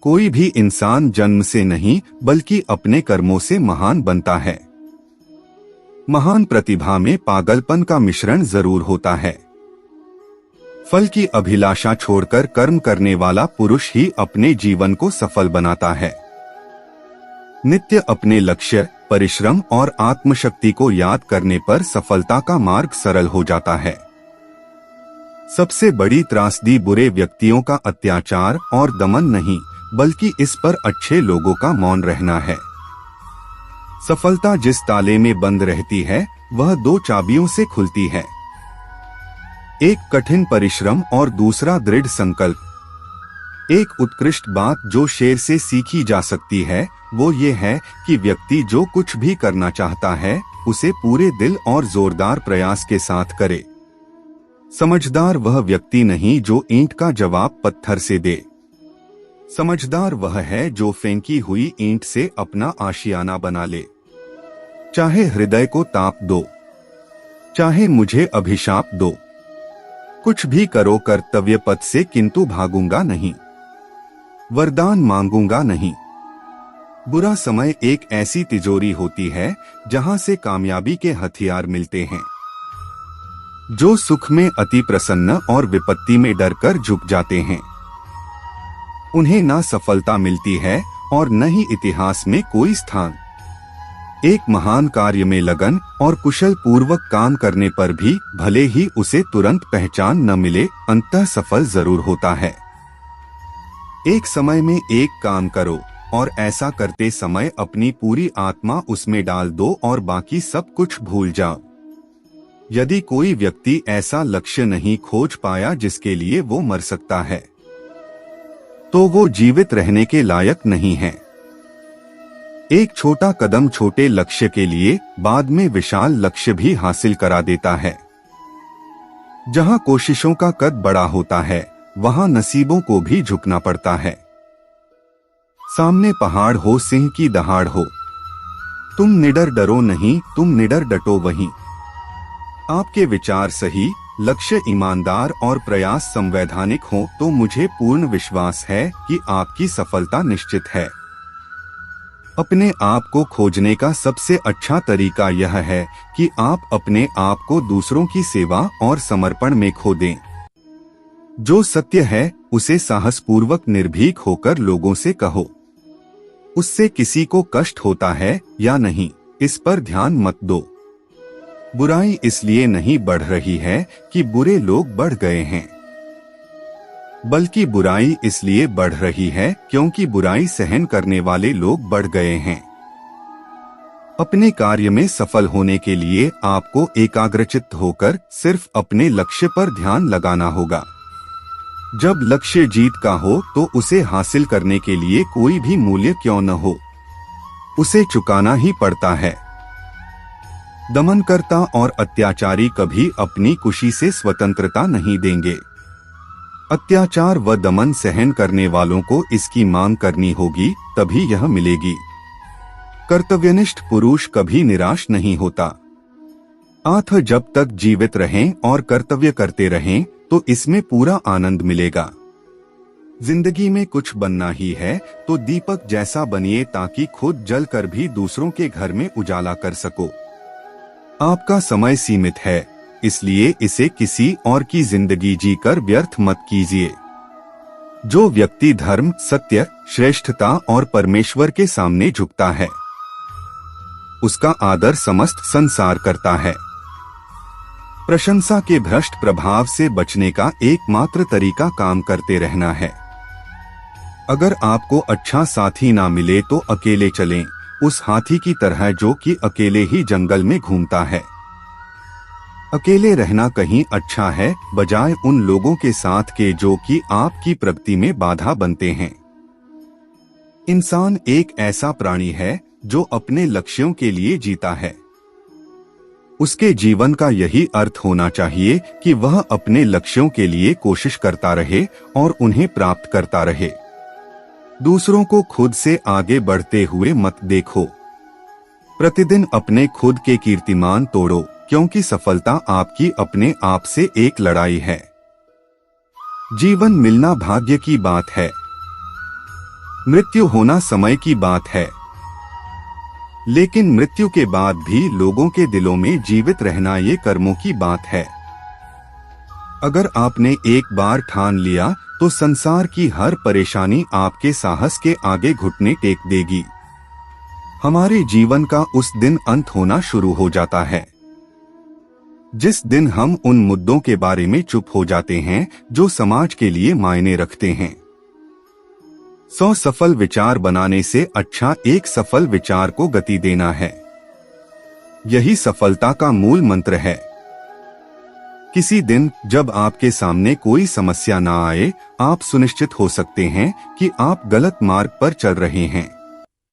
कोई भी इंसान जन्म से नहीं बल्कि अपने कर्मों से महान बनता है। महान प्रतिभा में पागलपन का मिश्रण जरूर होता है। फल की अभिलाषा छोड़कर कर्म करने वाला पुरुष ही अपने जीवन को सफल बनाता है। नित्य अपने लक्ष्य, परिश्रम और आत्मशक्ति को याद करने पर सफलता का मार्ग सरल हो जाता है। सबसे बड़ी त्रासदी बुरे व्यक्तियों का अत्याचार और दमन नहीं, बल्कि इस पर अच्छे लोगों का मौन रहना है। सफलता जिस ताले में बंद रहती है, वह दो चाबियों से खुलती है। एक कठिन परिश्रम और दूसरा दृढ़ संकल्प। एक उत्कृष्ट बात जो शेर से सीखी जा सकती है वो ये है कि व्यक्ति जो कुछ भी करना चाहता है उसे पूरे दिल और जोरदार प्रयास के साथ करे। समझदार वह व्यक्ति नहीं जो ईंट का जवाब पत्थर से दे। समझदार वह है जो फेंकी हुई ईंट से अपना आशियाना बना ले। चाहे हृदय को ताप दो, चाहे मुझे अभिशाप दो, कुछ भी करो कर्तव्य पथ से, किंतु भागूंगा नहीं, वरदान मांगूंगा नहीं। बुरा समय एक ऐसी तिजोरी होती है जहां से कामयाबी के हथियार मिलते हैं। जो सुख में अति प्रसन्न और विपत्ति में डरकर झुक जाते हैं, उन्हें ना सफलता मिलती है और न ही इतिहास में कोई स्थान। एक महान कार्य में लगन और कुशल पूर्वक काम करने पर भी भले ही उसे तुरंत पहचान न मिले, अंततः सफल जरूर होता है। एक समय में एक काम करो और ऐसा करते समय अपनी पूरी आत्मा उसमें डाल दो और बाकी सब कुछ भूल जाओ। यदि कोई व्यक्ति ऐसा लक्ष्य नहीं खोज पाया जिसके लिए वो मर सकता है, तो वो जीवित रहने के लायक नहीं है। एक छोटा कदम छोटे लक्ष्य के लिए बाद में विशाल लक्ष्य भी हासिल करा देता है। जहां कोशिशों का कद बड़ा होता है, वहां नसीबों को भी झुकना पड़ता है। सामने पहाड़ हो, सिंह की दहाड़ हो, तुम निडर डरो नहीं, तुम निडर डटो वहीं। आपके विचार सही, लक्ष्य ईमानदार और प्रयास संवैधानिक हो तो मुझे पूर्ण विश्वास है कि आपकी सफलता निश्चित है। अपने आप को खोजने का सबसे अच्छा तरीका यह है कि आप अपने आप को दूसरों की सेवा और समर्पण में खो दें। जो सत्य है उसे साहसपूर्वक निर्भीक होकर लोगों से कहो। उससे किसी को कष्ट होता है या नहीं, इस पर ध्यान मत दो। बुराई इसलिए नहीं बढ़ रही है कि बुरे लोग बढ़ गए हैं, बल्कि बुराई इसलिए बढ़ रही है क्योंकि बुराई सहन करने वाले लोग बढ़ गए हैं। अपने कार्य में सफल होने के लिए आपको एकाग्रचित्त होकर सिर्फ अपने लक्ष्य पर ध्यान लगाना होगा। जब लक्ष्य जीत का हो तो उसे हासिल करने के लिए कोई भी मूल्य क्यों न हो, उसे चुकाना ही पड़ता है। दमनकर्ता और अत्याचारी कभी अपनी खुशी से स्वतंत्रता नहीं देंगे। अत्याचार व दमन सहन करने वालों को इसकी मांग करनी होगी, तभी यह मिलेगी। कर्तव्यनिष्ठ पुरुष कभी निराश नहीं होता। आत्म जब तक जीवित रहें और कर्तव्य करते रहें तो इसमें पूरा आनंद मिलेगा। जिंदगी में कुछ बनना ही है तो दीपक जैसा बनिए ताकि खुद जलकर भी दूसरों के घर में उजाला कर सको। आपका समय सीमित है, इसलिए इसे किसी और की जिंदगी जीकर व्यर्थ मत कीजिए। जो व्यक्ति धर्म, सत्य, श्रेष्ठता और परमेश्वर के सामने झुकता है, उसका आदर समस्त संसार करता है। प्रशंसा के भ्रष्ट प्रभाव से बचने का एकमात्र तरीका काम करते रहना है। अगर आपको अच्छा साथी ना मिले तो अकेले चलें, उस हाथी की तरह जो कि अकेले ही जंगल में घूमता है। अकेले रहना कहीं अच्छा है बजाय उन लोगों के साथ के जो कि आपकी प्रगति में बाधा बनते हैं। इंसान एक ऐसा प्राणी है जो अपने लक्ष्यों के लिए जीता है। उसके जीवन का यही अर्थ होना चाहिए कि वह अपने लक्ष्यों के लिए कोशिश करता रहे और उन्हें प्राप्त करता रहे। दूसरों को खुद से आगे बढ़ते हुए मत देखो। प्रतिदिन अपने खुद के कीर्तिमान तोड़ो, क्योंकि सफलता आपकी अपने आप से एक लड़ाई है। जीवन मिलना भाग्य की बात है। मृत्यु होना समय की बात है, लेकिन मृत्यु के बाद भी लोगों के दिलों में जीवित रहना ये कर्मों की बात है। अगर आपने एक बार ठान लिया तो संसार की हर परेशानी आपके साहस के आगे घुटने टेक देगी। हमारे जीवन का उस दिन अंत होना शुरू हो जाता है जिस दिन हम उन मुद्दों के बारे में चुप हो जाते हैं जो समाज के लिए मायने रखते हैं। 100 सफल विचार बनाने से अच्छा एक सफल विचार को गति देना है। यही सफलता का मूल मंत्र है। किसी दिन जब आपके सामने कोई समस्या ना आए, आप सुनिश्चित हो सकते हैं कि आप गलत मार्ग पर चल रहे हैं।